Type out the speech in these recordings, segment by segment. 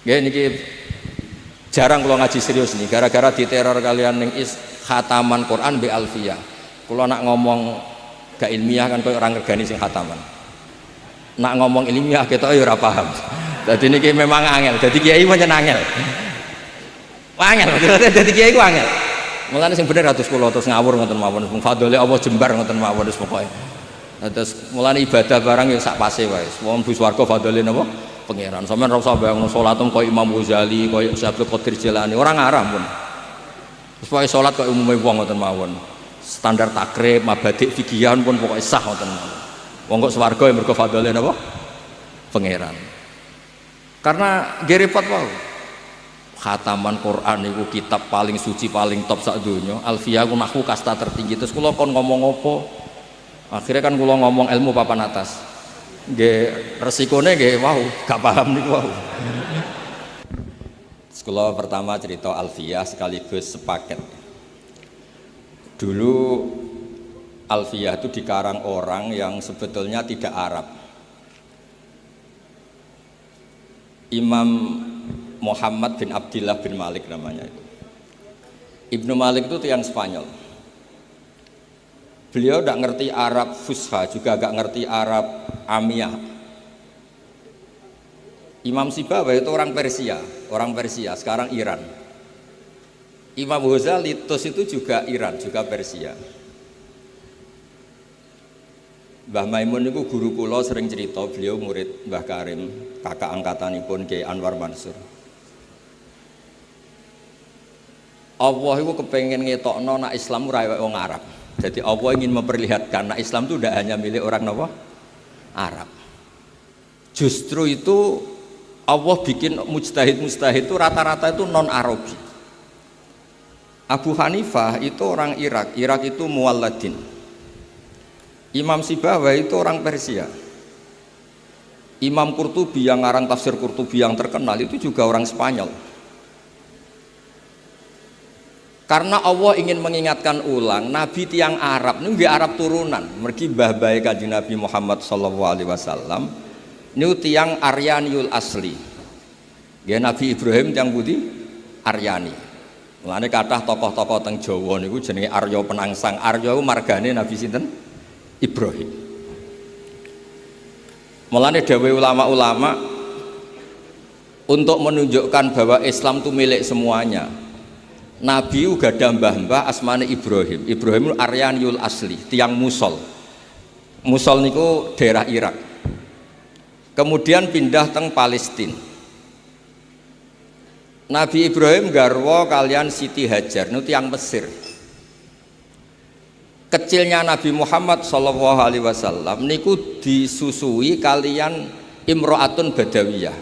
Nggih niki jarang kula ngaji serius nih gara-gara diteror kalian ning khataman Quran bi alfiyah. Kula nak ngomong gak ilmiah kan koyo orang ngergani sing khataman. Nak ngomong ilmiah ketok ya ora paham. Dadi niki memang angel. Dadi kiai pancen angel. Angel, dadi kiai ku angel. Mulane sing bener atus kula terus ngawur ngoten mawon. Fadhole Allah jembar ngoten mawon wis pokoke. Terus mulane ibadah barang ya sak pase wae. Wong bu swarga fadhole napa? Pangeran. Sampeyan ora usah bayangno salatem koyo Imam Ghazali, koyo Syekh Abdul Qadir Jilani, ora ngaram pun. Terus pokoke salat koyo umume wong ngoten mawon. Standar takrib, mabadik fikihan pun pokoke sah ngoten mawon. Wong kok swarga ya mergo fadhole napa? Pangeran. Karena nggih repot wae. Khataman Quran itu kitab paling suci paling top sak donya. Alfiyah ku nahwu kasta tertinggi. Terus kula kon ngomong apa? Akhirnya kan kula ngomong ilmu papan atas. Nggih resikone nggih wow, gak paham niku wow. Kula pertama cerita Alfiyah sekaligus sepaket. Dulu Alfiyah itu dikarang orang yang sebetulnya tidak Arab. Imam Muhammad bin Abdillah bin Malik namanya itu. Ibnu Malik itu tiang Spanyol. Beliau tidak ngerti Arab Fusha, juga gak ngerti Arab Amiyah. Imam Sibawayh itu orang Persia, sekarang Iran. Imam Ghazali itu juga Iran, juga Persia. Mbah Maimun itu guru kula sering cerita, beliau murid Mbah Karim, kakak angkatanipun Kiai Anwar Mansur. Allah itu kepengen ngetokno nak Islam ora kaya wong Arab. Jadi Allah ingin memperlihatkan nak Islam itu tidak hanya milik orang napa? Arab. Justru itu Allah bikin mujtahid itu rata-rata itu non Arabi. Abu Hanifah itu orang Irak itu muwalladin. Imam Sibawayh itu orang Persia. Imam Qurtubi yang ngarang tafsir Qurtubi yang terkenal itu juga orang Spanyol. Karena Allah ingin mengingatkan ulang, Nabi tiang Arab, ini nggih Arab turunan, mergi mbah-mbahe Kanjeng Nabi Muhammad sallallahu alaihi wasallam, niku tiang Aryaniul asli. Nggih Nabi Ibrahim tiang budi Aryani. Mulane kathah tokoh-tokoh teng Jawa niku jenenge Arya Penangsang. Arya iku margane Nabi sinten? Ibrahim. Mulane dawuh ulama-ulama untuk menunjukkan bahwa Islam itu milik semuanya. Nabi uga ada mbah-mbah asmane Ibrahim. Ibrahim Aryaniul asli, tiang Musol. Musol niku daerah Irak. Kemudian pindah teng Palestina. Nabi Ibrahim garwa kalian Siti Hajar niku tiang Mesir. Kecilnya Nabi Muhammad sallallahu alaihi wasallam niku disusui kalian Imro'atun Badawiyah.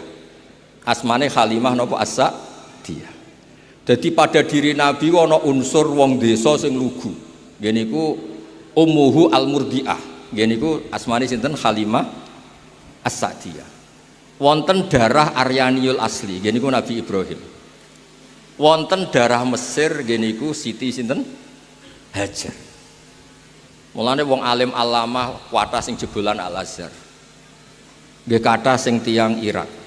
Asmane Halimah napa As-Sa'diyah. Jadi pada diri Nabi ana unsur wong desa sing lugu. Nggih niku ummuhu al-murdiah. Nggih niku asmane sinten? Halimah As-Sa'diyah. Wonten darah Aryaniul asli, nggih niku Nabi Ibrahim. Wonten darah Mesir, nggih niku Siti sinten? Hajar. Mulane wong alim alamah kuwatah sing jebolan Al-Azhar. Nggih kathah sing tiyang Irak.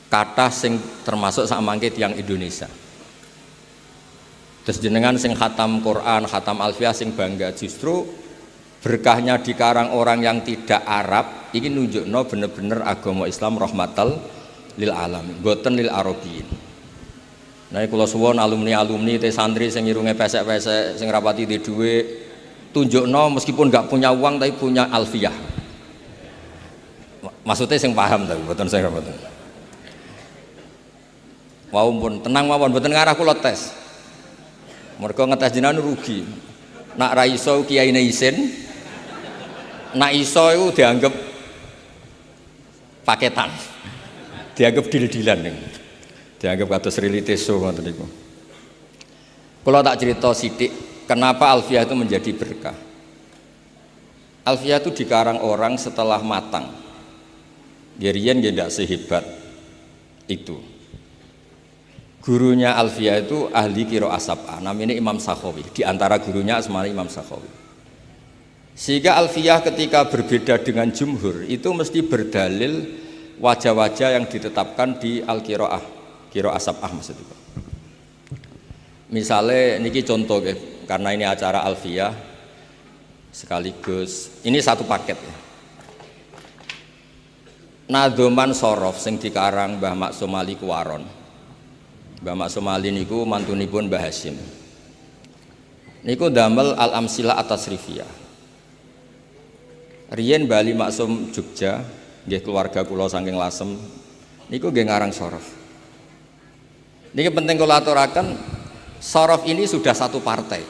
Kathah sing termasuk sak mangke tiyang Indonesia. Terus jenengan sing khatam Quran, khatam Alfiyah sing bangga, justru berkahnya dikarang orang yang tidak Arab ini nunjukno bener-bener agama Islam rahmatal lil alamin, boten lil arabiyin. Nah kula suwun alumni-alumni te santri sing irunge pesek-pesek sing rapati di dhuwit tunjukno meskipun nggak punya uang tapi punya Alfiyah. Maksudnya sing paham tapi boten saya boten. Wau pun tenang mawon mboten ngarah kula tes. Mergo ngetes jenengan rugi. Nak ra iso kiyaine isin. Nak iso iku dianggap paketan. Dianggap dil-dilan ning. Dianggap kados riliteso ngoten niku. Kula tak cerita sithik kenapa Alfiyah itu menjadi berkah. Alfiyah itu dikarang orang setelah matang. Gerian nggih ndak sehebat itu. Gurunya Alfiyah itu ahli qiraah sab'ah, namanya Imam Sakhawi. Di antara gurunya asmane Imam Sakhawi. Sehingga Alfiyah ketika berbeda dengan jumhur itu mesti berdalil wajah-wajah yang ditetapkan di al-qiraah, qiraah sab'ah maksudnya. Misalnya niki contoh karena ini acara alfiyah sekaligus ini satu paket ya. Nadhoman sorof sing dikarang Mbah Maksum Ali Kuwaron. Mbah Maksum Ali niku mantunipun Mbah Hasyim. Niku damel al-amsilah at-tasrifiyah. Riyen Bali Maksum Jogja, nggih keluarga kula saking Lasem, niku nggih ngarang sorof. Niki penting kula aturaken, sorof ini sudah satu partai.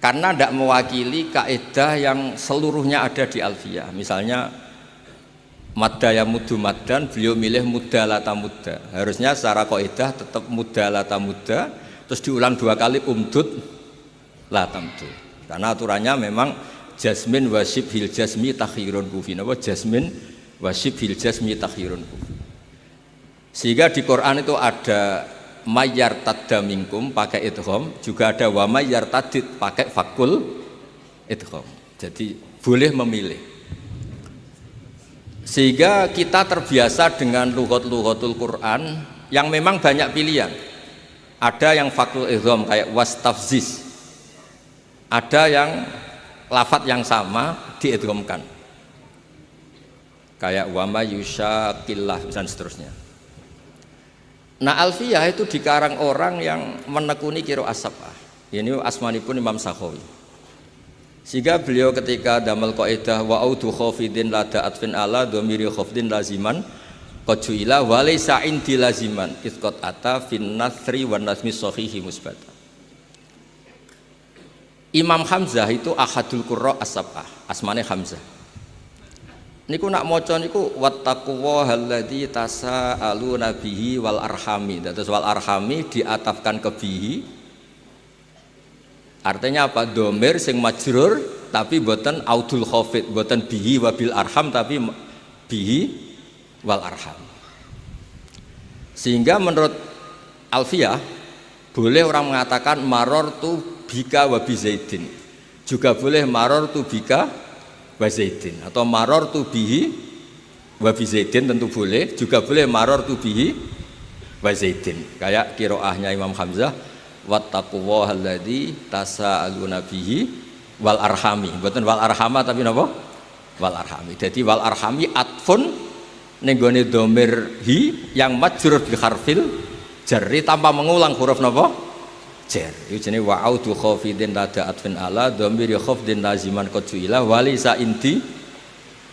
Karena tidak mewakili kaidah yang seluruhnya ada di alfiyah. Misalnya madda ya muddu maddan, beliau milih mudda lata mudda. Harusnya secara kaidah tetap mudda lata mudda, terus diulang 2 kali umdud lata muddu. Karena aturannya memang jasmin wasib hil jasmi takhirun kufi. Napa jasmin wasib hil jasmi takhirun kufi. Sehingga di Quran itu ada mayyar tadda minkum pakai idgham, juga ada wa mayyar tadid pakai fakul idgham. Jadi boleh memilih. Sehingga kita terbiasa dengan lughat-lughatul Quran yang memang banyak pilihan. Ada yang fakul idgham kayak wastafziz. Ada yang lafadz yang sama diidghamkan. Kayak wa may yusyaqillah dan seterusnya. Nah alfiyah itu dikarang orang yang menekuni qiraah sab'ah. Ini asmanipun Imam Sakhawi. Sehingga beliau ketika damel kaidah wa audu khafidin lada atfin ala dhamiri khafdin laziman qad ju'ila wa laysa indi laziman isqat ata fin nasri wan nazmi sahihi musbata. Imam Hamzah itu ahadul qurra as-sab'ah, asmane Hamzah. Niku nak maca niku wattaquwahalladzi tasaaluna bihi wal arhami. Terus wal arhami diatafkan ke bihi. Artinya apa? Domir sing majrur tapi boten audul khafid, boten bihi wabil arham tapi bihi wal arham. Sehingga menurut Alfiyah boleh orang mengatakan marortu bika wa bi zaidin. Juga boleh marortu bika wa zaidin atau marortu bihi wa bi zaidin tentu boleh, juga boleh marortu bihi wa zaidin. Kayak qiraahnya Imam Hamzah wattaquwahalladzi tasaaluna bihi wal arhami. Mboten wal arhama tapi napa? Wal arhami. Jadi wal arhami atfun ning gone dhamir hi yang majrur bi harfil jarri tanpa mengulang huruf napa? Jar. Iku jenenge wa audu khafidin lada atfin ala dhamir khafdin laziman qad ju'ila walisa inti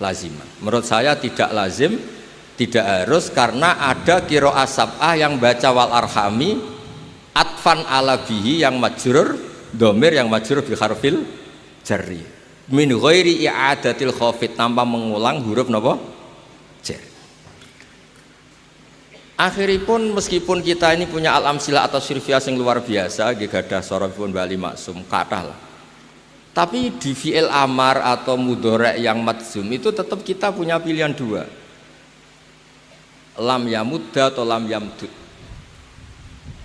laziman. Menurut saya tidak lazim, tidak harus karena ada qiraah sab'ah yang baca wal arhami atfan ala bihi yang majrur dhamir yang majrur bi harfil jarri min ghairi i'adatil khafid tanpa mengulang huruf napa? Jar. Akhiripun meskipun kita ini punya al-amsilah atau sirfiyah yang luar biasa, gadah sorofipun Bali Maksum kathah lah. Tapi di fi'il amar atau mudhari' yang madzum itu tetap kita punya pilihan 2. Lam yamudda atau lam yamdud.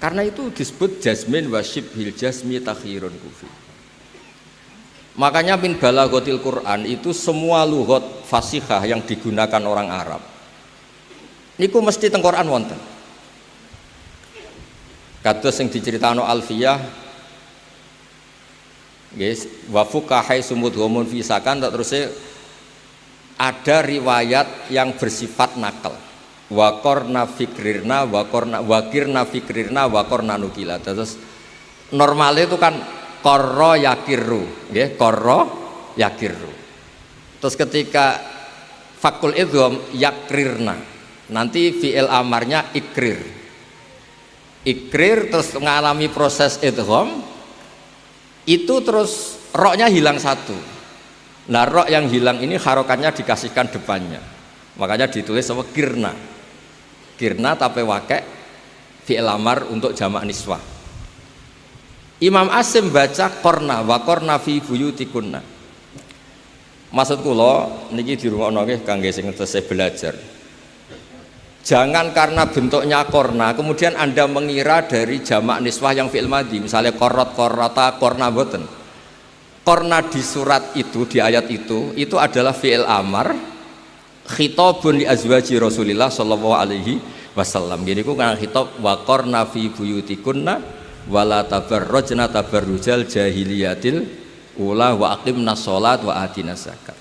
Karena itu disebut jasmin wa syibhil jasmi takhirun kufi. Makanya min balaghatil Quran itu semua lughat fasihah yang digunakan orang Arab niku mesti teng Quran wonten. Kados sing diceritakno Alfiyah guys, wa fuqahai sumudhumun fi sakan terus ada riwayat yang bersifat nakal. Wa qarna fikrirna wa qarna wakirna fikrirna wa qarna nukila. Terus normalnya itu kan qarra yakirru, nggih, qarra yakirru. Terus ketika fakul idgham yakrirna. Nanti fi'il amarnya ikrir terus mengalami proses idgham itu terus roknya hilang satu. Nah rok yang hilang ini harokatnya dikasihkan depannya, makanya ditulis sama kirna tapi wakai fi'il amar untuk jamak niswah. Imam Asim baca korna wa korna fi buyutikunna. Maksud kula niki dirungokno nggih kangge sing tesih belajar. Jangan karena bentuknya korna kemudian Anda mengira dari jamak niswah yang fi'il madhi, misalnya korot, korota, korna boten. Korna di surat itu, di ayat itu adalah fi'il amar khitabun li azwaji Rasulillah sallallahu alaihi wasallam. Gini ku kan khitab wa qarna fi buyutikunna wala tabarrajna tabarrujal jahiliyatil ula wa aqimna sholat wa atina zakat.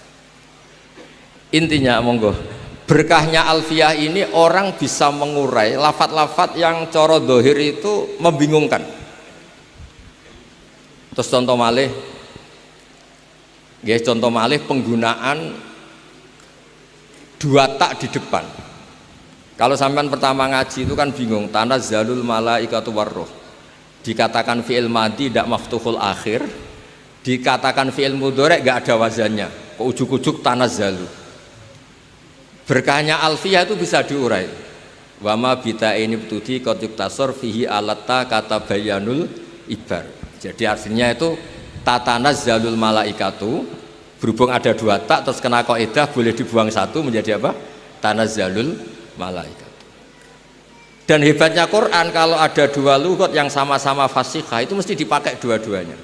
Intinya monggo berkahnya alfiyah ini orang bisa mengurai lafat-lafat yang coro dohir itu membingungkan. Terus contoh malih penggunaan dua tak di depan. Kalau sampean pertama ngaji itu kan bingung, tanazzalul malaikatu warruh. Dikatakan fi'il madhi tidak maftuhul akhir, dikatakan fi'il mudhari' enggak ada wazannya. Kok ujuk-ujuk tanazzalu. Berkahnya alfiyah itu bisa diurai. Wa ma bita ini betudi qad yuktasar fihi alatta kata bayanul ibar. Jadi artinya itu tatanazzalul malaikatu, berhubung ada dua tak terus kena kaidah boleh dibuang satu menjadi apa? Tanazzalul malaikat. Dan hebatnya Quran kalau ada dua lughat yang sama-sama fasihah itu mesti dipakai dua-duanya.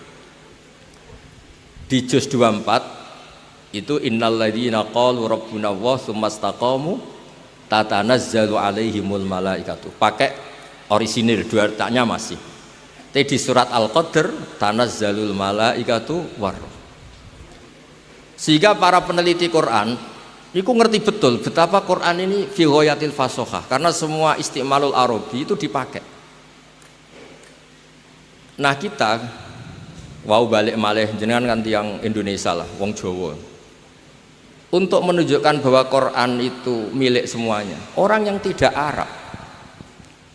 Di juz 24 itu innalladzina qalu rabbuna Allah tsumastaqamu tatanazzalu alaihimul malaikatu. Pakai orisinil dua taknya masih. Tapi di surat Al-Qadr tanazzalul malaikatu warruh. Sehingga para peneliti Quran itu ngerti betul betapa Quran ini fi ghayatil fasohah karena semua istimalul arabi itu dipakai. Nah kita wow balik malih jenengan kan tiang Indonesia lah, wong Jawa. Untuk menunjukkan bahwa Quran itu milik semuanya. Orang yang tidak Arab,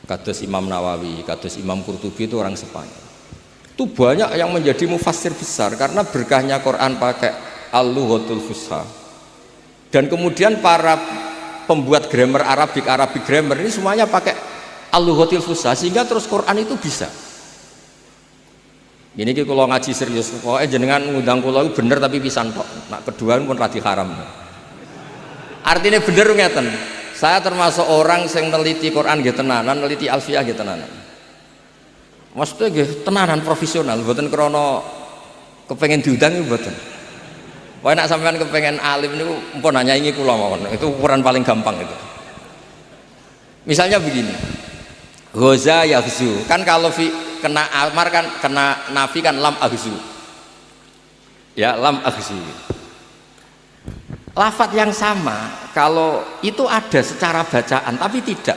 kados Imam Nawawi, kados Imam Qurtubi itu orang Spanyol. Itu banyak yang menjadi mufassir besar karena berkahnya Quran pakai al-lughatul fusha. Dan kemudian para pembuat grammar Arabic grammar ini semuanya pakai al-lughatil fusha sehingga terus Quran itu bisa. Ini kalau ngaji serius, pokoknya jenengan ngundang kula bener tapi pisan tok. Nak kedua pun radi haram. Artinya bener ngeten. Saya termasuk orang yang neliti Quran nggih tenanan, neliti alfiyah nggih tenanan. Maksudnya nggih tenanan profesional, mboten krana kepengen diundang mboten. Pokoke nek sampean kepengen alim niku mpun nyanyi kula mawon. Itu ukuran paling gampang itu. Misalnya begini. Ghaza yaghzu. Kan kalau kena amar kan kena nafi kan lam aghzu. Ya, lam aghzu. Lafat yang sama kalau itu ada secara bacaan tapi tidak.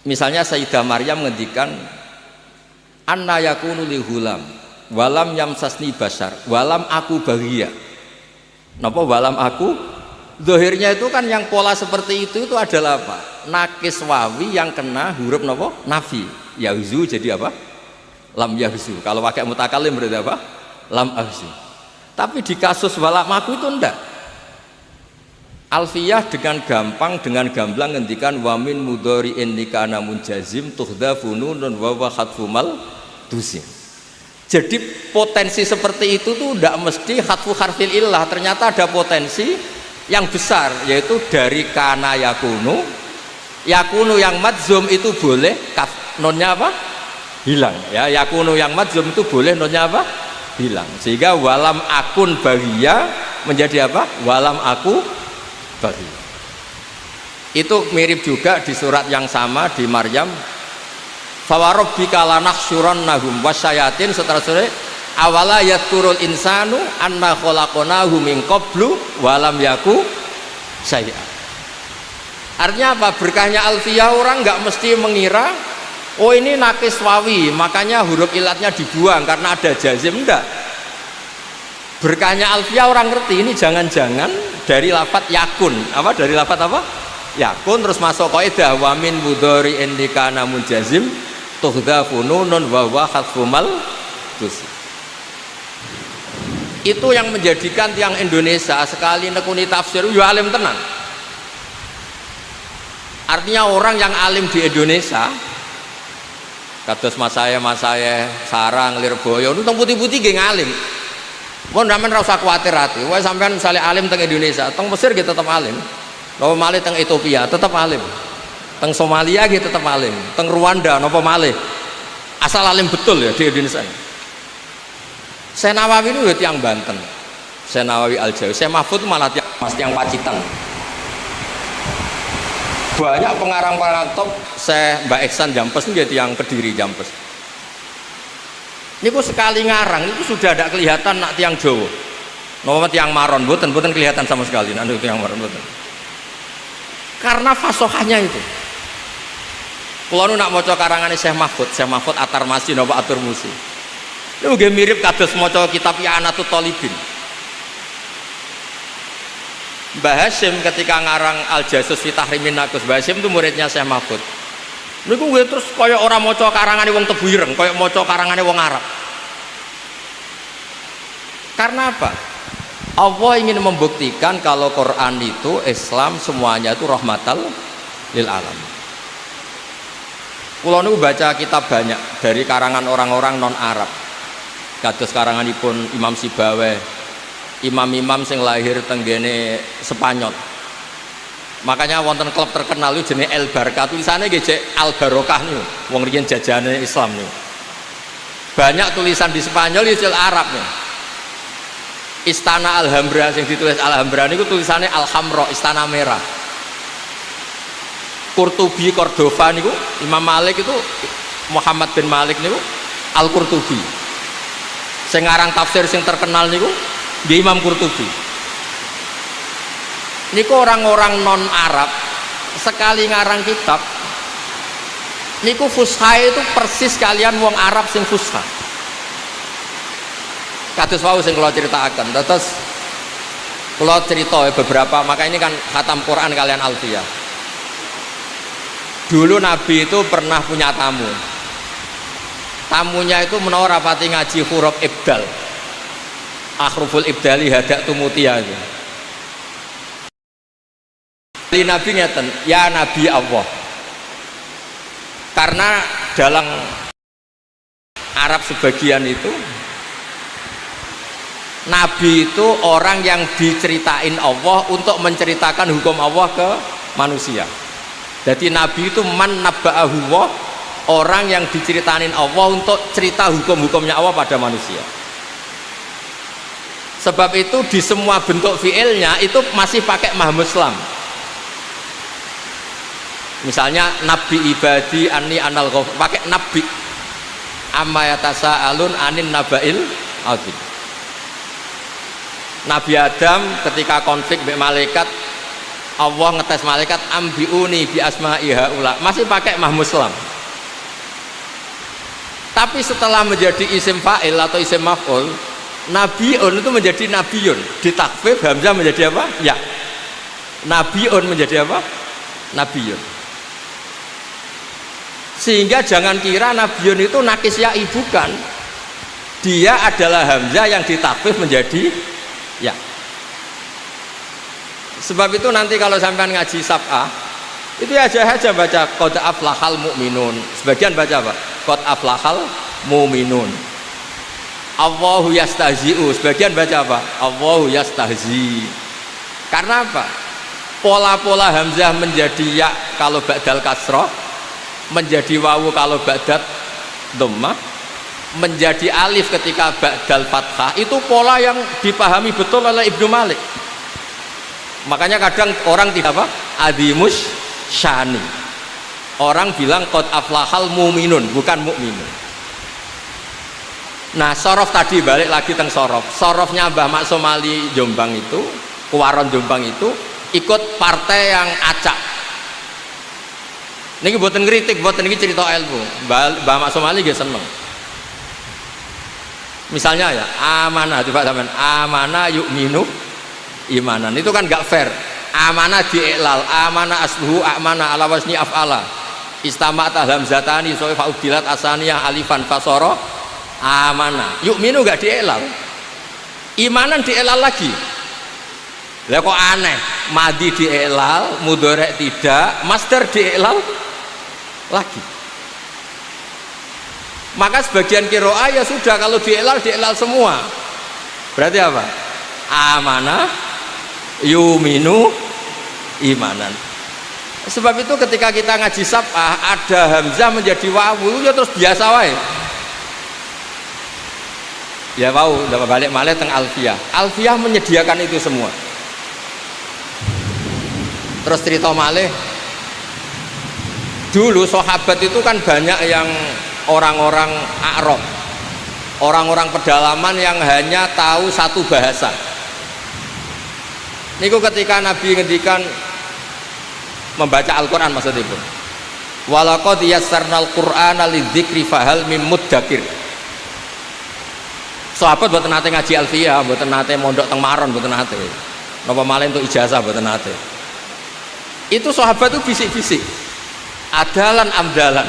Misalnya Sayyidah Maryam ngendikan anna yakunu li hulam walam yamsasni basar walam aku baghia. Napa walam aku? Zahirnya itu kan yang pola seperti itu adalah apa? Nakis wawi yang kena huruf napa? Nafi. Yahzu jadi apa? Lam yahzu. Kalau pakai mutakalim berarti apa? Lam ahzu. Tapi di kasus walam aku itu enggak. Alfiyah dengan gampang dengan gamblang ngendikan wamin mudhari'in nikana munjazim tuhdhafu nunun wa wa khatfumal dusim. Jadi potensi seperti itu tuh tidak mesti khatfu harfil illah, ternyata ada potensi yang besar yaitu dari kana yakunu yang madzum itu boleh nonnya apa? Hilang ya, yakunu yang madzum itu boleh nonnya apa? Hilang. Sehingga walam akun baghia menjadi apa? Walam aku baghia. Itu mirip juga di surat yang sama di Maryam. Fawarabbika lanahsyurannahum wasyayatin seterusnya awala yadkurul insanu anna khalaqnahu min qablu walam yaku syai'a. Artinya apa? Berkahnya alfiyah orang nggak mesti mengira oh ini nakis wawi makanya huruf ilatnya dibuang karena ada jazim, enggak. Berkahnya alfiyah orang ngerti ini jangan-jangan dari lafat yakun apa? Dari lafat apa? Yakun terus masuk kaidah wa min mudhari'in likana munjazim tuhdhafu nunun wa wa khatfumal dusim. Itu yang menjadikan tiang Indonesia sekali nekuni tafsir yo alim tenan. Artinya orang yang alim di Indonesia kados mas saya Sarang Lirboyo itu teng putih-putih nggih ngalim. Mun sampean ora usah kuwatir ati. Wae sampean saleh alim teng Indonesia, teng Mesir nggih tetep alim. Napa malih teng Ethiopia tetep alim. Teng Somalia nggih tetep alim. Teng Rwanda napa malih asal alim betul ya di Indonesia. Saya Nawawi itu tiang Banten, saya Nawawi Al-Jawi, saya Mahfud malah tiang Pacitan. Banyak pengarang-pengarang top, saya Mbak Eksan Jampes ini yang Kediri Jampes. Ini kok sekali ngarang itu sudah ada kelihatan nak tiang Jawa. Nomor tiang Maron, buatan kelihatan sama sekali. Nanti tiang Maron buatan. Karena fasohahnya itu. Kalau nak maca karangan Syekh Mahfud Atar Masih napa Atur Musi. Itu juga mirip kados maca kitab I'anatul Thalibin. Mbah Hasyim ketika ngarang Al-Jasus fi Tahrimin Nakus, Mbah Hasyim itu muridnya Syekh Mahfud. Niku gue terus kaya orang maca karangane wong Tebuireng, kaya maca karangane wong Arab. Karena apa? Allah ingin membuktikan kalau Quran itu Islam semuanya itu rahmatal lil alam. Kula niku baca kitab banyak dari karangan orang-orang non Arab. Kados karanganipun Imam Sibawe, imam-imam sing lahir tenggene Spanyol. Makanya wonten klub terkenal itu jenis El Barca, tulisannya gece Al Barokah nih, wong riyen jajane Islam nih. Banyak tulisan di Spanyol itu Arab nih. Istana Alhambra yang ditulis Alhambra niku tulisannya Alhamra, Istana Merah. Qurtubi Cordova niku Imam Malik itu Muhammad bin Malik niku Al Qurtubi. Sing ngarang tafsir sing terkenal niku nggih Imam Qurtubi. Niku orang-orang non Arab sekali ngarang kitab niku fusha itu persis kalian wong Arab sing fusha. Kados wau sing kula critakaken. Terus kula cerita beberapa, maka ini kan khatam Quran kalian Alfiyah. Dulu Nabi itu pernah punya tamu. Tamunya itu menawa rapati ngaji huruf ibdal. Akhruful ibdali hadak tumutia itu. Nabi ngeten, ya Nabi Allah. Karena dalam Arab sebagian itu Nabi itu orang yang diceritain Allah untuk menceritakan hukum Allah ke manusia. Jadi Nabi itu man nabba'ahu Allah, orang yang diceritain Allah untuk cerita hukum-hukumnya Allah pada manusia. Sebab itu di semua bentuk fiilnya itu masih pakai mahmuslam. Misalnya Nabi ibadi anni anal ghafur, pakai Nabi. Amma yatasaalun anin nabail azim. Nabi Adam ketika konflik dengan malaikat, Allah ngetes malaikat ambiuni bi asma'i haula, masih pakai mahmuslam. Tapi setelah menjadi isim fa'il atau isim maf'ul, nabiun itu menjadi nabiyun, ditakfif hamzah menjadi apa? Ya. Nabiun menjadi apa? Nabiyun. Sehingga jangan kira nabiyun itu nakis ya'i, bukan. Dia adalah hamzah yang ditakfif menjadi ya. Sebab itu nanti kalau sampean ngaji sab'ah itu aja baca qad aflahal mu'minun. Sebagian baca apa? Qad aflahal mu'minun. Allahu yastahzi'u. Sebagian baca apa? Allahu yastahzi. Karena apa? Pola-pola hamzah menjadi ya kalau ba'dal kasrah, menjadi wawu kalau ba'dal dhammah, menjadi alif ketika ba'dal fathah, itu pola yang dipahami betul oleh Ibnu Malik. Makanya kadang orang tidak apa? Adimus syani. Orang bilang qad aflahal mu'minun, bukan mu'minun. Nah, sorof tadi balik lagi teng sorof. Sorofnya Mbah Mak Somali Jombang itu, Kuwaron Jombang itu ikut partai yang acak. Niki buatan ngeritik, buatan ini cerita ilmu. Mbah Mak Somali gak seneng. Misalnya ya, amanah coba sampean, amanah yu'minu imanan. Itu kan gak fair. Amanah diiklal, amanah asluhu amanah ala wasni af'ala. Istama'at hamzatani so'i fa'udilat asaniyah alifan fasoro amanah. Yu'minu gak diiklal. Imanan diiklal lagi. Lah kok aneh, madi diiklal, mudhari' tidak, masdar diiklal lagi. Maka sebagian kiroah ya sudah, kalau diiklal semua. Berarti apa? Amanah yuminu imanan. Sebab itu ketika kita ngaji sab'ah ada hamzah menjadi wawu ya terus biasa wae. Ya wawu, udah balik malih teng Alfiyah. Alfiyah menyediakan itu semua. Terus cerita malih Dulu sahabat itu kan banyak yang orang-orang Arab, orang-orang pedalaman yang hanya tahu satu bahasa. Niku ketika Nabi ngendikan membaca Al-Quran maksudnya itu, walaqad yassarnal Qur'ana lidzikri fahal mim muddakir. Sahabat mboten nate ngaji alfiyah, mboten nate mondok teng Maron, mboten nate. Napa malih untuk ijazah mboten nate. Itu sahabat itu bisik-bisik. Adalan amdalan.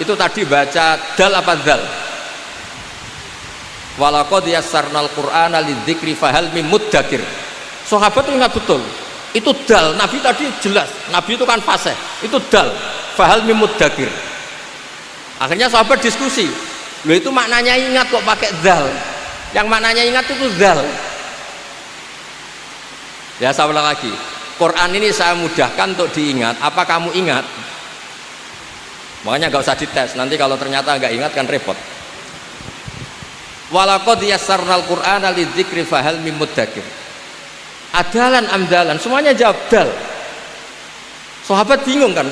Itu tadi baca dal apa dal? Walaqad yassarnal Qur'ana lidzikri fahal mim muddakir. Sahabat itu ingat betul. Itu dal, Nabi tadi jelas. Nabi itu kan fasih. Itu dal, fahal mim muddakir. Akhirnya sahabat diskusi. Loh itu maknanya ingat kok pakai dal. Yang maknanya ingat itu zal. Ya saya ulang lagi, Quran ini saya mudahkan untuk diingat. Apa kamu ingat? Makanya gak usah dites, nanti kalau ternyata gak ingat kan repot. Walaqad yassarnal Qur'ana lidzikri fahal mim muddakir. Adalan amdalan, semuanya jawab dal. Sahabat bingung kan,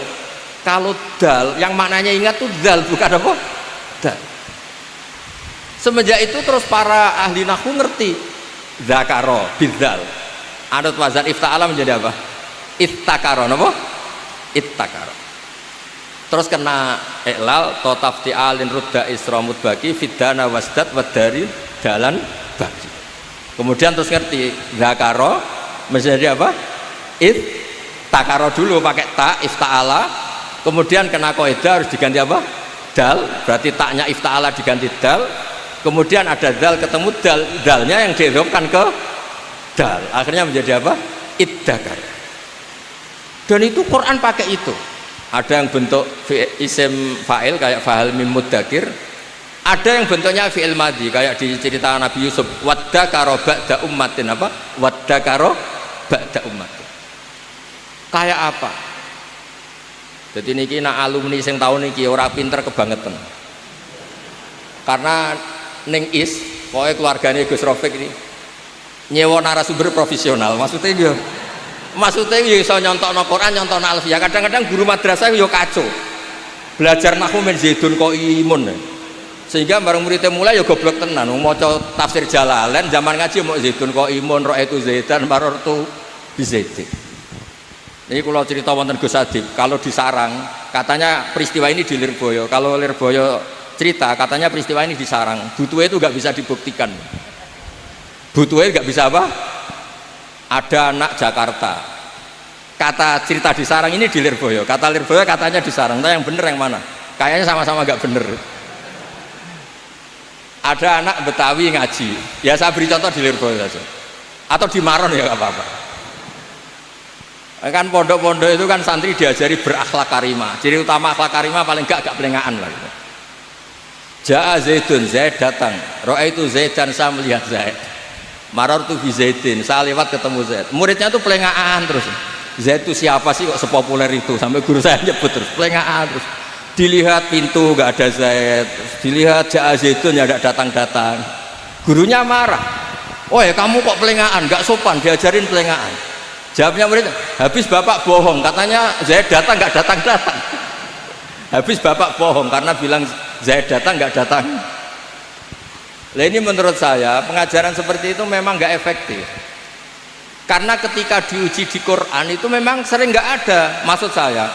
kalau dal yang maknanya ingat tuh dal, bukan apa? Dal. Semenjak itu terus para ahli nahwu ngerti zakaro bidzal. Adot wazan ifta'ala menjadi apa? Ittakaro, apa? Ittakaro. Terus kena iklal to tafti'alin rudda isramud baki fidana wasdat wadari dalan baki. Kemudian terus ngerti zakaro menjadi apa? Ittakaro dulu pakai ta ifta'ala. Kemudian kena kaidah harus diganti apa? Dal, berarti taknya ifta'ala diganti dal. Kemudian ada dal ketemu dal, dalnya yang diidhofkan ke dal, akhirnya menjadi apa? Iddakar. Dan itu Quran pakai itu. Ada yang bentuk isim fa'il kayak fahal mim muddakir, ada yang bentuknya fi'il madhi kayak di cerita Nabi Yusuf, waddakaro ba'da ummatin, apa? Waddakaro ba'da ummatin. Kayak apa? Jadi niki nak alumni sing tahun niki ora pinter kebangetan. Karena ning pokoknya keluarganya Gus Rafiq ini nyewa narasumber profesional, maksudnya dia iso nyontokno Quran, nyontokno alfiyah. Kadang-kadang guru madrasah yo kacau belajar nahwu men Zaidun kok imun, sehingga bareng muridnya mulai yo goblok tenan, maca tafsir Jalalain zaman ngaji mau Zaidun kok imun, ra'aitu Zaidan marartu bi Zaidin. Ini kalau cerita wonten Gus Adib, kalau di Sarang katanya peristiwa ini di Lirboyo, kalau Lirboyo cerita katanya peristiwa ini di Sarang, butuhnya itu nggak bisa dibuktikan, butuhnya nggak bisa apa? Ada anak Jakarta, kata cerita di Sarang ini di Lirboyo, kata Lirboyo katanya di Sarang, nah yang bener yang mana? Kayaknya sama-sama nggak bener. Ada anak Betawi ngaji, ya saya beri contoh di Lirboyo saja, atau di Maron ya nggak apa-apa. Kan pondok-pondok itu kan santri diajari berakhlak karimah, ciri utama akhlak karimah paling gak pelengahan lah gitu. Ja'a Zaidun, Zaid datang. Ra'aitu Zaidan, saya melihat Zaid. Marartu bi Zaidin, saya lewat ketemu Zaid. Muridnya tuh pelengahan terus. Zaid itu siapa sih kok sepopuler itu? Sampai guru saya nyebut terus, pelengahan terus. Dilihat pintu nggak ada Zaid, dilihat Ja'a Zaidun ya nggak datang-datang. Gurunya marah. Oh ya kamu kok pelengahan, nggak sopan, diajarin pelengahan. Jawabnya murid, habis bapak bohong, katanya Zaid datang nggak datang-datang. Habis bapak bohong karena bilang Zaid datang nggak datang. Nah ini menurut saya pengajaran seperti itu memang nggak efektif. Karena ketika diuji di Quran itu memang sering nggak ada. Maksud saya,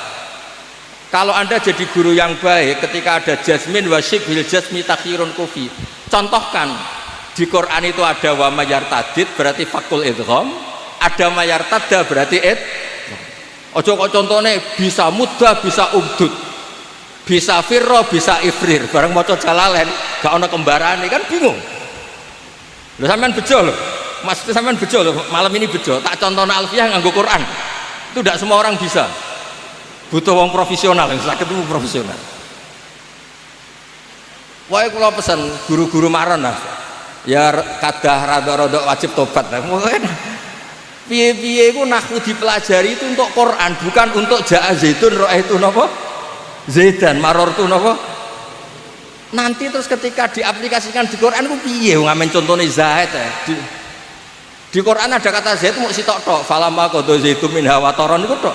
kalau anda jadi guru yang baik, ketika ada jasmin wasyib bil jasmi takhirun kufi, contohkan di Quran itu ada wa mayartadid berarti fakul idgham, ada mayartada berarti ojo kok contohnya bisa mudah bisa ubdud, bisa firro, bisa ifrir, bareng maca Jalalain gak ono kembarane kan bingung. Lho sampean bejo lho. Maksudnya sampean bejo lho, malam ini bejo. Tak contohna alfiyah nganggo Quran. Itu tidak semua orang bisa. Butuh wong profesional, yang sakit itu profesional. Wae kula pesen guru-guru Maron lah. Ya kadah rada-rada wajib tobat lah. Piye-piye iku nahwu dipelajari itu untuk Quran, bukan untuk Ja'a Zaidun ra'aitu napa? Zaidan marartu napa? Nanti terus ketika diaplikasikan di Quran ku piye ngamen contone Zaid di Quran ada kata Zaid mau sitok tok, falamma qadha Zaidun min hawa taron iku tok.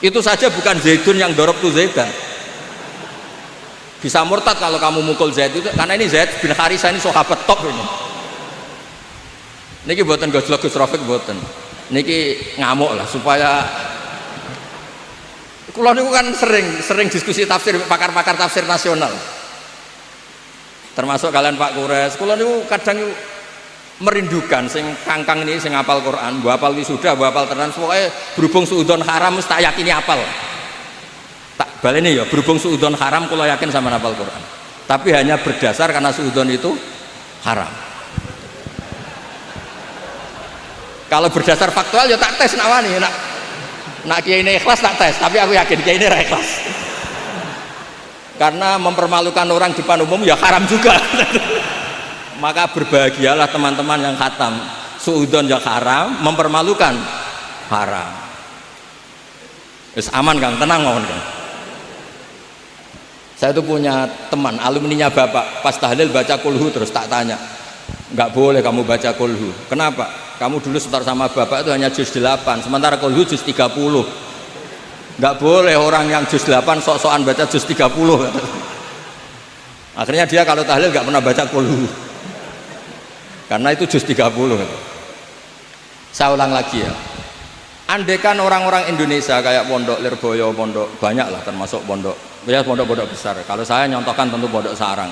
Itu saja bukan Zaidun yang dorop tu Zaidan. Bisa murtad kalau kamu mukul Zaid itu, karena ini Zaid bin Harisah ini sahabat top ini. Niki boten gojlok Gus Rafiq boten. Niki ngamuk lah supaya kula niku kan sering diskusi tafsir pakar-pakar tafsir nasional. Termasuk kalian Pak Kures. Kula niku kadang merindukan sing kangkang ini sing hafal Quran, mbok hafal wisuda, mbok hafal tenan pokoke berhubung suudzon haram mesti tak yakini hafal. Tak baleni ya, berhubung suudzon haram kula yakin sama hafal Quran. Tapi hanya berdasar karena suudzon itu haram. Kalau berdasar faktual ya tak tes nawani, nak kiai ini ikhlas tak tes, tapi aku yakin kiai ini ra ikhlas. Karena mempermalukan orang di depan umum ya haram juga. Maka berbahagialah teman-teman yang khatam suudzon yang haram, mempermalukan haram. Wis aman Kang, tenang mawon Kang. Saya itu punya teman alumninya Bapak, pas tahlil baca kulhu terus tak tanya, nggak boleh kamu baca kulhu. Kenapa? Kamu dulu sebentar sama Bapak itu hanya juz 8, sementara kulhu juz 30. Nggak boleh orang yang juz 8 sok-sokan baca juz 30. Akhirnya dia kalau tahlil nggak pernah baca kulhu. Karena itu juz 30. Saya ulang lagi ya. Andaikan orang-orang Indonesia kayak Pondok Lirboyo, pondok banyak lah termasuk pondok, ya pondok-pondok besar. Kalau saya nyontohkan tentu Pondok Sarang,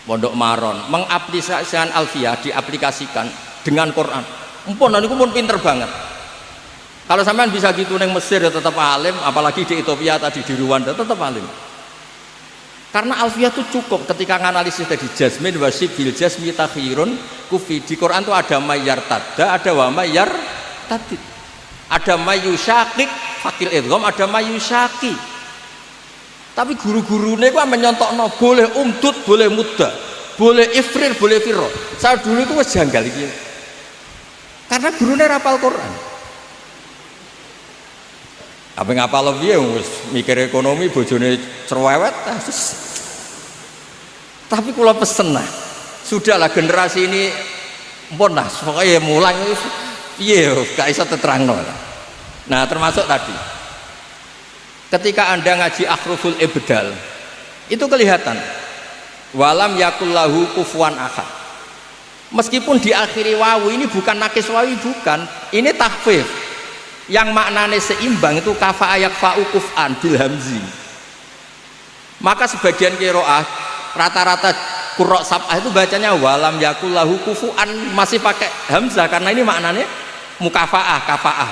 Pondok Maron, mengaplikasikan Alfiyah, diaplikasikan dengan Quran. Mumpun, nanti pun pinter banget. Kalau sampean bisa gitu neng Mesir ya tetap alim, apalagi di Ethiopia tadi di Rwanda tetap alim. Karena Alfiyah itu cukup ketika nganalisis tadi jazmin wasib bil jazmi takhirun kufi. Di Quran itu ada mayyar tada, ada wa mayyar tadid, ada mayyusyakik fakil idgham, ada mayyusyaki. Tapi guru-gurunya itu menyontokno boleh umdud, boleh mudah, boleh ifrir, boleh firro. Saya dulu itu wis janggal iki. Karena gurunya rapal Quran. Apa ngapal piye wis mikir ekonomi bojone cerewet. Tapi kula pesen nah, sudahlah generasi ini mpun lah, pokoknya mulai piye gak iso terangno. Nah, termasuk tadi ketika Anda ngaji akhruful ibdal itu kelihatan walam yakullahu kufuwan ahad. Meskipun diakhiri wawu ini bukan nakis wawi, bukan, ini takhfif yang maknanya seimbang, itu kafa ayak fa'u kuf'an bil hamzi. Maka sebagian qiraah rata-rata qurra sab'ah itu bacanya walam yakullahu kufu'an masih pakai hamzah karena ini maknanya mukafaah, kafaah.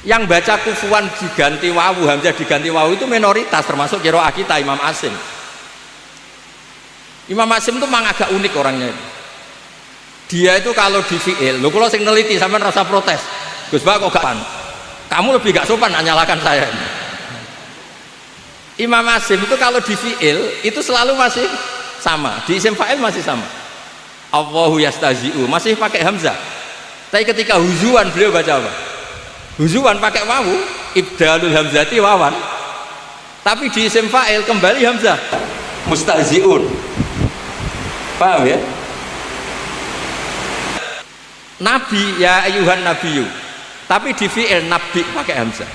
Yang baca kufuan diganti wawu, hamzah diganti wawu itu minoritas, termasuk qiraah kita Imam Asim. Imam Asim itu memang agak unik orangnya itu. Dia itu kalau di fi'il, lho kula sing neliti sampean rasa protes. Gus Pak kok gak pan? Kamu lebih gak sopan nyalakan saya. Imam Asim itu kalau di fi'il itu selalu masih sama, di isim fa'il masih sama. Allahu yastazi'u masih pakai hamzah. Tapi ketika huzuan beliau baca apa? Huzuan pakai wawu, ibdalul hamzati wawan. Tapi di isim fa'il kembali hamzah. Mustahzi'un. Paham ya? Nabi ya ayuhan nabiyyu. Tapi di fi'il nabi pakai hamzah.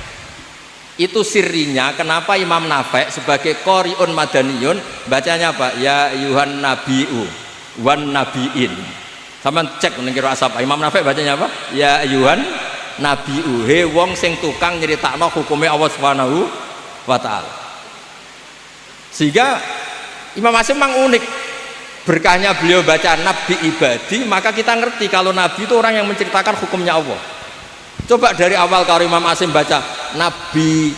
Itu sirinya kenapa Imam Nafi' sebagai qori'un madaniyun bacanya apa? Ya ayuhan nabiyyu wan nabiin. Sama cek ning kira asap. Imam Nafi' bacanya apa? Ya ayuhan nabiyyu. He wong sing tukang nyeritakno hukume Allah Subhanahu wa taala. Sehingga Imam Asim memang unik. Berkahnya beliau baca nabi ibadi, maka kita ngerti kalau nabi itu orang yang menceritakan hukumnya Allah. Coba dari awal kalau Imam Asim baca nabi,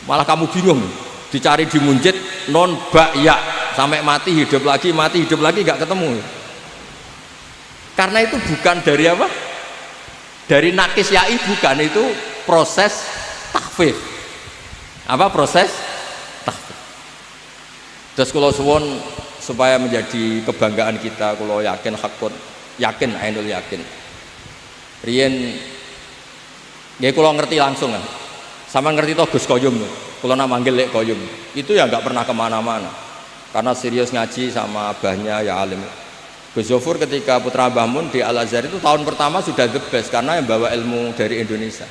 malah kamu bingung, dicari di munjid non ba ya sampai mati hidup lagi nggak ketemu. Karena itu bukan dari apa? Dari nakis yai, bukan, itu proses takhfif. Apa proses takhfif? Terus kalau suwon supaya menjadi kebanggaan kita, kalau yakin hakun, yakin ainul yakin. Riyen ya kalau ngerti langsung kan, sama ngerti toh Gus Koyum, kalau nak manggil Lek Koyum, itu ya nggak pernah kemana-mana, karena serius ngaji sama abahnya ya alim. Gus Zofur ketika putra Mbah Mun di Al Azhar itu tahun pertama sudah the best karena yang bawa ilmu dari Indonesia.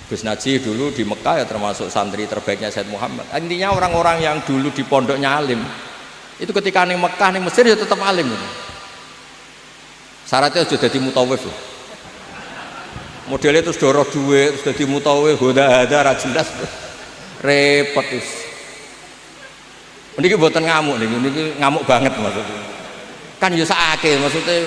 Gus Najih dulu di Mekah ya termasuk santri terbaiknya Said Muhammad. Intinya orang-orang yang dulu di pondoknya alim itu ketika ning Mekah ning Mesir ya tetap alim gitu. Syaratnya sudah jadi mutawif loh. Modelnya terus doroh duit terus jadi mutawif hoda-hada ra jelas repot wis. Niki mboten ngamuk niki ngamuk banget maksudnya. Kan ya sakake maksudnya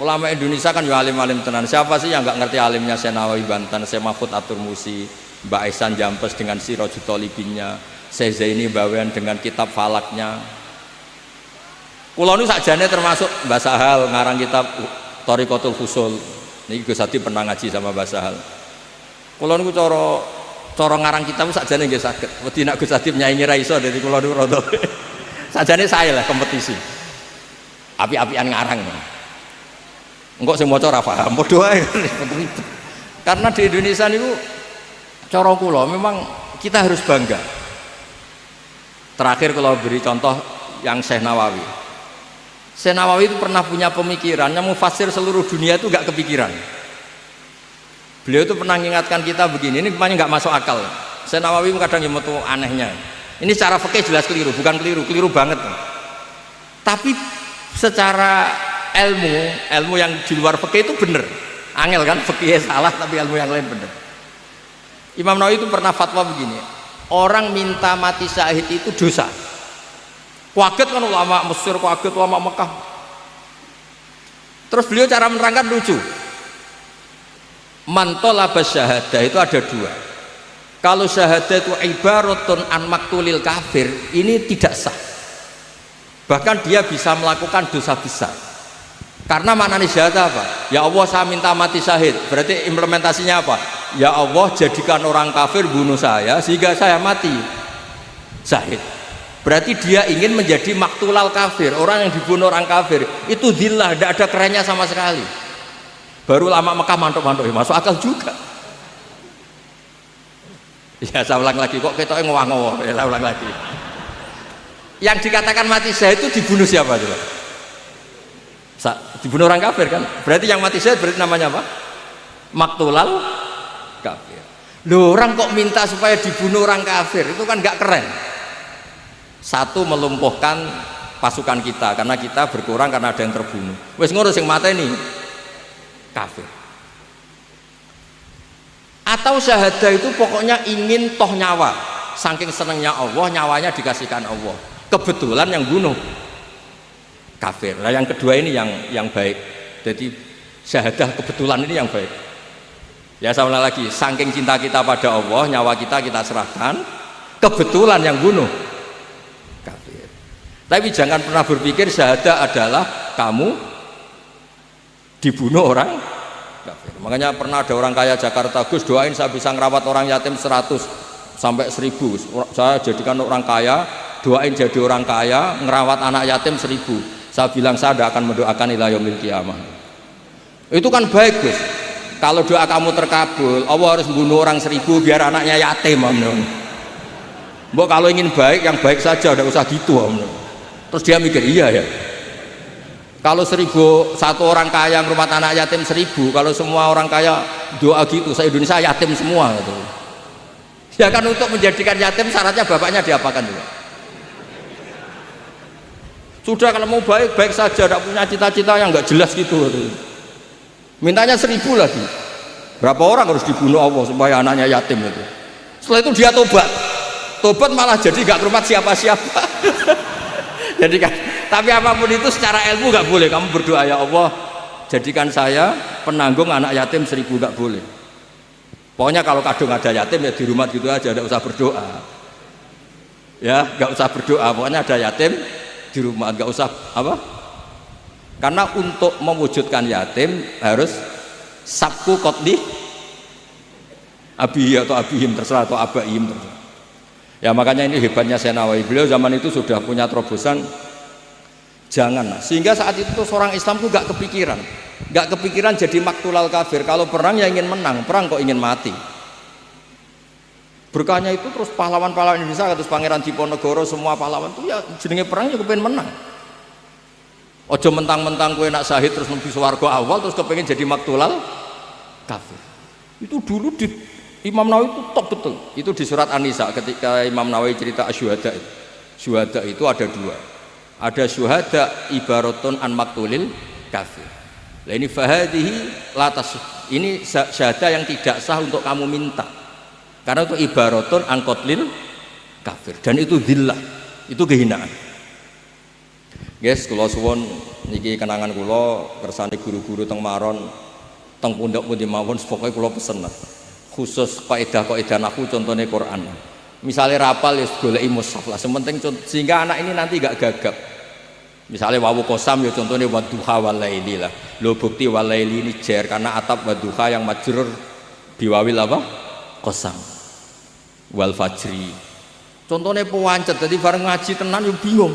ulama Indonesia kan ya alim-alim tenan. Siapa sih yang nggak ngerti alimnya Syekh Nawawi Banten, Syekh Mahfud At-Turmusi, Mbak Ihsan Jampes dengan Sirajul Talibinnya, Syekh Zaini Bawean dengan kitab Falaknya. Kula niku sakjane termasuk Mbah Sahal ngarang kitab Thariqatul Fusul. Niki Gus Hadi pernah ngaji sama Mbah Sahal. Kula niku cara ngarang kitab sakjane nggih saged. Wedi nek Gus Hadi nyaingi ra iso dadi kula niku rada. Sakjane saya lah kompetisi. Api-apian ngarang. Engkau sing maca ora paham padha wae. Karena di Indonesia niku cara kula memang kita harus bangga. Terakhir kalau beri contoh yang Syekh Nawawi. Syekh Nawawi itu pernah punya pemikiran yang mufasir seluruh dunia itu gak kepikiran. Beliau itu pernah mengingatkan kita begini, ini kemana nggak masuk akal. Syekh Nawawi kadang yang mau anehnya. Ini secara fikih jelas keliru, bukan keliru banget. Tapi secara ilmu yang di luar fikih itu benar. Angel kan fikih salah tapi ilmu yang lain benar. Imam Nawawi itu pernah fatwa begini, orang minta mati syahid itu dosa. Kaget kan ulama Mesir, kaget ulama Mekah. Terus beliau cara menerangkan lucu. Man talaba syahadah itu ada dua. Kalau syahadah itu ibaratun an maktulil kafir, ini tidak sah. Bahkan dia bisa melakukan dosa besar. Karena maknanya syahadah apa? Ya Allah saya minta mati syahid. Berarti implementasinya apa? Ya Allah jadikan orang kafir bunuh saya sehingga saya mati syahid. Berarti dia ingin menjadi maktulal kafir, orang yang dibunuh orang kafir. Itu zillah, tidak ada kerennya sama sekali. Baru lama Mekah mantuk-mantuk, masuk akal juga. Ya saya ulang lagi, kok ketoknya ngowah-ngowah, ya saya ulang lagi. Yang dikatakan mati syahid itu dibunuh siapa coba? Dibunuh orang kafir kan? Berarti yang mati syahid berarti namanya apa? Maktulal kafir. Loh, orang kok minta supaya dibunuh orang kafir, itu kan gak keren. Satu, melumpuhkan pasukan kita karena kita berkurang karena ada yang terbunuh. Wes ngurus yang mata ini kafir. Atau syahadah itu pokoknya ingin toh nyawa, saking senengnya Allah nyawanya dikasihkan Allah. Kebetulan yang bunuh kafir. Nah yang kedua ini yang baik. Jadi syahadah kebetulan ini yang baik. Ya sama lagi, saking cinta kita pada Allah nyawa kita serahkan. Kebetulan yang bunuh. Tapi jangan pernah berpikir syahadah adalah kamu dibunuh orang kafir. Makanya pernah ada orang kaya Jakarta, Gus doain saya bisa ngerawat orang yatim 100 sampai 1000. Saya jadikan orang kaya, doain jadi orang kaya, ngerawat anak yatim 1000. Saya bilang saya tidak akan mendoakan ila yaumil qiyamah. Itu kan baik Gus. Kalau doa kamu terkabul, Allah harus membunuh orang 1000 biar anaknya yatim. Mbok kalau ingin baik, yang baik saja, tidak usah gitu. Terus dia mikir, iya ya, kalau 1001 orang kaya rumah anak yatim 1000, kalau semua orang kaya doa gitu, se-Indonesia yatim semua gitu. Ya kan untuk menjadikan yatim syaratnya bapaknya diapakan juga. Sudah kalau mau baik-baik saja, tidak punya cita-cita yang nggak jelas gitu. Mintanya 1000 lagi. Berapa orang harus dibunuh Allah supaya anaknya yatim itu. Setelah itu dia tobat malah jadi nggak rumah siapa-siapa. Jadi kan, tapi apapun itu secara ilmu nggak boleh. Kamu berdoa ya Allah, jadikan saya penanggung anak yatim 1000, nggak boleh. Pokoknya kalau kadung ada yatim ya di rumah gitu aja, nggak usah berdoa. Ya, nggak usah berdoa. Pokoknya ada yatim di rumah, nggak usah apa? Karena untuk mewujudkan yatim harus sabku qotli abi atau abihim terserah atau abaihim terserah. Ya makanya ini hebatnya Syekh Nawawi, beliau zaman itu sudah punya terobosan jangan. Sehingga saat itu seorang Islam itu gak kepikiran jadi maktulal kafir. Kalau perang ya ingin menang, perang kok ingin mati. Berkahnya itu terus pahlawan-pahlawan Indonesia, terus Pangeran Diponegoro, semua pahlawan itu ya jenenge perang ya kepengen menang. Ojo mentang-mentang kowe nak syahid terus lebih swarga awal terus kepengen jadi maktulal kafir. Itu dulu Imam Nawawi itu top betul. Itu di surat An-Nisa ketika Imam Nawawi cerita syuhada. Syuhada itu ada dua. Ada syuhada ibaratun an maktulil kafir. Nah ini fahadihi latas. Ini syahada yang tidak sah untuk kamu minta. Karena itu ibaratun an qatlil kafir dan itu dhillah. Itu kehinaan. Guys, kula suwun niki kenangan kula kersane guru-guru teng Maron, teng pondok pundi mawon pokoke kula pesen. Khusus kaidah-kaidah nahwu contohnya Quran. Misalnya rapal ya goleki mushaf lah. Sementing sehingga anak ini nanti gak gagap. Misalnya wawu qasam ya contohnya wadduha walaili lah. Lo bukti walaili ini jar karena atap wadduha yang majrur biwawil apa? Qasam. Wal fajri. Contohnya pewancet, jadi bareng ngaji tenan yo bingung.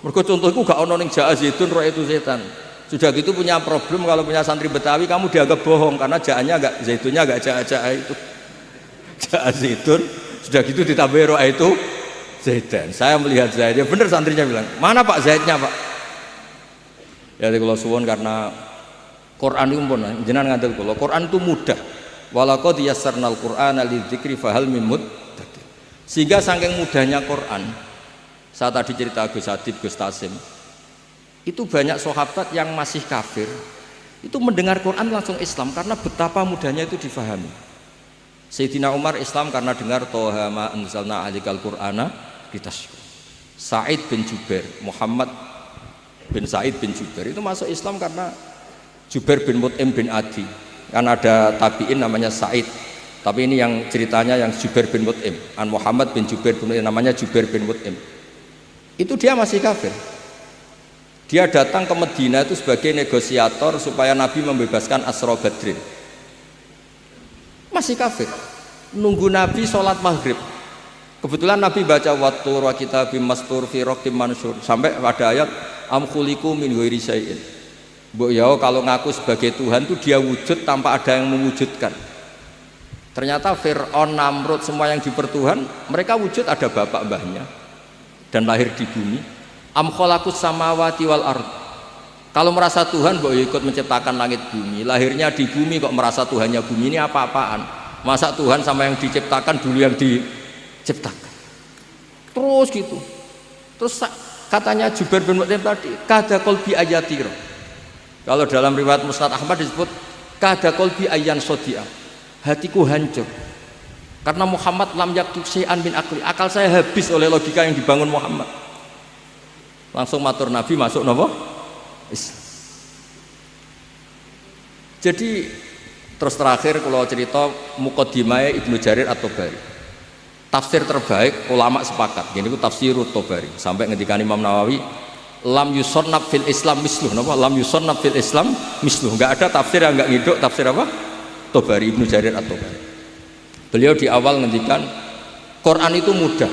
Mergo contohku gak ono ning jaa zaitun roh itu setan. Sudah gitu punya problem kalau punya santri Betawi kamu dianggap bohong karena jaannya agak zaitunnya agak jaa-jaa itu. Jaa zaitun sudah gitu ditambah roh itu zaitan. Saya melihat Zaid, ya bener santrinya bilang, "Mana Pak Zaidnya, Pak?" Ya kalau suwun karena Quran itu pun jenengan ngandel kula. Quran itu mudah. Walaqad yassarnal Qur'ana lidzikri fahal mim muddakir. Sehingga saking mudahnya Quran, saya tadi cerita Gus Adib, Gus Tasim, itu banyak sahabat yang masih kafir itu mendengar Quran langsung Islam karena betapa mudahnya itu difahami. Sayyidina Umar Islam karena dengar Toha ma anzalna alikal Qur'ana litashqa. Sa'id bin Jubair, Muhammad bin Sa'id bin Jubair itu masuk Islam karena Jubair bin Mut'im bin Adi. Kan ada tabi'in namanya Sa'id, tapi ini yang ceritanya yang Jubair bin Mut'im, an Muhammad bin Jubair bin Mut'im, namanya Jubair bin Mut'im. Itu dia masih kafir. Dia datang ke Medina itu sebagai negosiator supaya Nabi membebaskan Asra Badrin. Masih kafir. Nunggu Nabi sholat maghrib. Kebetulan Nabi baca wattur wa kitabim mastur fi raqim mansur sampai pada ayat am khuliqu min ghairi syai'in. Mbok ya kalau ngaku sebagai Tuhan itu dia wujud tanpa ada yang mewujudkan. Ternyata Fir'aun, Namrud, semua yang dipertuhan mereka wujud ada bapak mbahnya dan lahir di bumi. Am khalaqus samawati wal ard. Kalau merasa Tuhan mbok ikut menciptakan langit bumi, lahirnya di bumi kok merasa Tuhannya bumi, ini apa-apaan? Masa Tuhan sama yang diciptakan dulu yang diciptakan. Terus gitu. Terus katanya Jubair bin Mut'im tadi, kada qalbi ayatira. Kalau dalam riwayat Musnad Ahmad disebut kada qalbi ayyan sodia. Hatiku hancur. Karena Muhammad lam yaktub syai'an min akli. Akal saya habis oleh logika yang dibangun Muhammad. Langsung matur Nabi masuk napa? Islam. Jadi terus terakhir kalau cerita Muqaddimah Ibnu Jarir At-Tabari. Tafsir terbaik ulama sepakat. Gini ku tafsirut Tabari. Sampai ngendikan Imam Nawawi, lam yusannaf fil Islam misluh. Napa? Lam yusannaf fil Islam misluh. Enggak ada tafsir yang enggak ngiduk tafsir apa? Tabari, Ibnu Jarir At-Tabari. Beliau di awal ngendikan Quran itu mudah.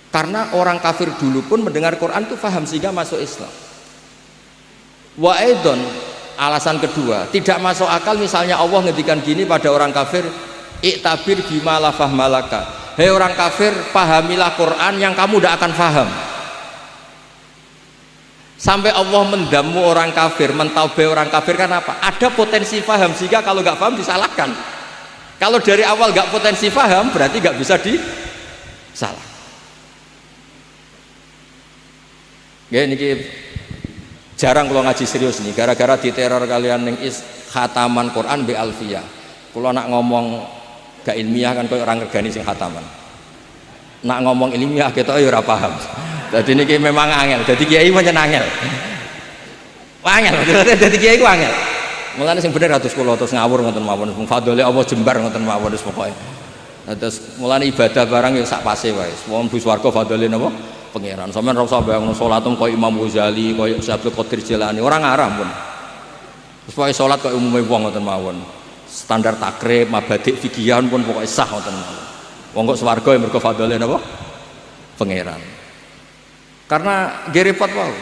Karena orang kafir dulu pun mendengar Quran itu paham sehingga masuk Islam. Wa aidon, alasan kedua, tidak masuk akal misalnya Allah ngendikan gini pada orang kafir, iktabir bima la fahmalaka. Hei orang kafir, pahamilah Quran yang kamu tidak akan paham. Sampai Allah mendamu orang kafir, mentaubai orang kafir kan apa? Ada potensi paham sehingga kalau nggak paham disalahkan. Kalau dari awal nggak potensi paham berarti nggak bisa disalah. Ya ini jarang kalau ngaji serius nih, gara-gara diteror kalian yang khataman Quran be alfiyah. Kalau nak ngomong gak ilmiah kan kau orang regani sing khataman. Nak ngomong ilmiah kita ora paham. Jadi ini memang angel. Jadi kiai menyenangel. Angel. Jadi kiai ku angel. Mulane sing bener atus kula terus ngawur ngoten mawon. Fadhole Allah jembar ngoten mawon wis pokoke. Terus mulane ibadah barang ya sak pase wae. Wong bus warga fadhole napa? Pangeran. Sampeyan ora usah bayangno salatum koyo Imam Ghazali, koyo Syekh Abdul Qadir Jilani, ora ngarang pun. Terus pokoke salat koyo umume wong ngoten mawon. Standar takrib, mabadik fikihan pun pokoke sah ngoten mawon. Wong kok swarga ya mergo fadhole napa? Pangeran. Karena nggih repot wae.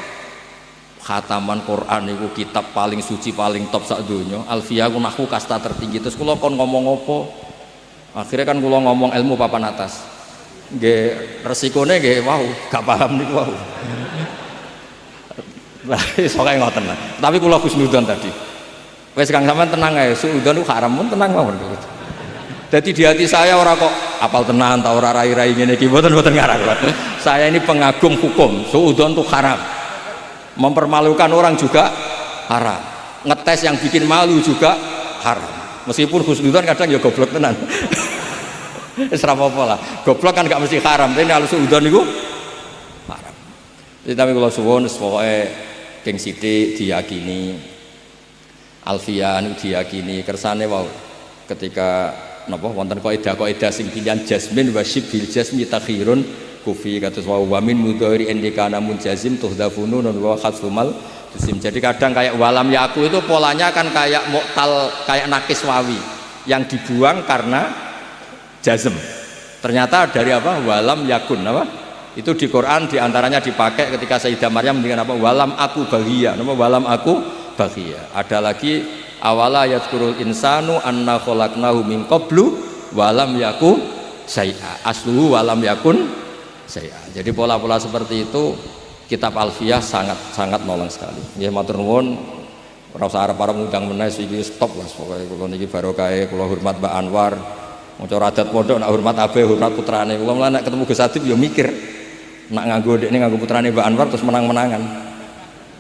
Khataman Quran itu kitab paling suci paling top sak donya. Alfiyah ku nahwu kasta tertinggi. Terus kula kon ngomong apa? Akhirnya kan kula ngomong ilmu papan atas. Nggih resikone nggih wow, gak paham niku wow. Lah iso kae ngoten lah. Tapi kula husnudzon tadi. Wis Kang sampean tenang ae, suudzon ku haram pun tenang mawon. Jadi di hati saya orang kok apal tenan ta ora rai-rai ngene iki mboten ngarang. Saya ini pengagum hukum, suudzon itu haram. Mempermalukan orang juga haram. Ngetes yang bikin malu juga haram. Meskipun husnudzon kadang ya goblok tenan. Wis ora apa-apa lah. Goblok kan gak mesti haram, tapi kalau suudzon niku haram. Tapi kalau suwun pokoke geng sithik diyakini Alfiah niku diyakini kersane wau ketika napa wonten kaidah sing pilihan jasmin wa syibhil jasmi takhirun kufi kados wa min mudhari indikana munjazim tuhdafunun wa khasfumal jisim. Jadi kadang kayak walam yaku itu polanya kan kayak mu'tal, kayak nakis wawi yang dibuang karena jazm. Ternyata dari apa? Walam yakun apa? Itu di Quran diantaranya dipakai ketika Sayyidah Maryam dengan apa? Walam aku baghia. Nama walam aku baghia. Ada lagi awala yadkurul insanu anna khalaqnahu min qablu walam yaku syai'a asluhu walam yakun syai'a. Jadi pola-pola seperti itu kitab Alfiyah sangat nolong sekali. Nggih matur nuwun, ora usah arep-arep ngundang meneh iki stop Mas. Pokoke kula niki barokahe kula hormat Mbak Anwar. Maca adat pondok nak hormat abe hormat putrane. Kula mulane nek ketemu Gus Adib ya mikir nak nganggo dekne nganggo putrane Mbak Anwar terus menang-menangan.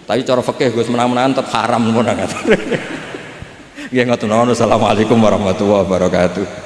Tapi cara fikih Gus menang-menangan tetep haram ngono kan. Nggih ngoten. Assalamualaikum warahmatullahi wabarakatuh.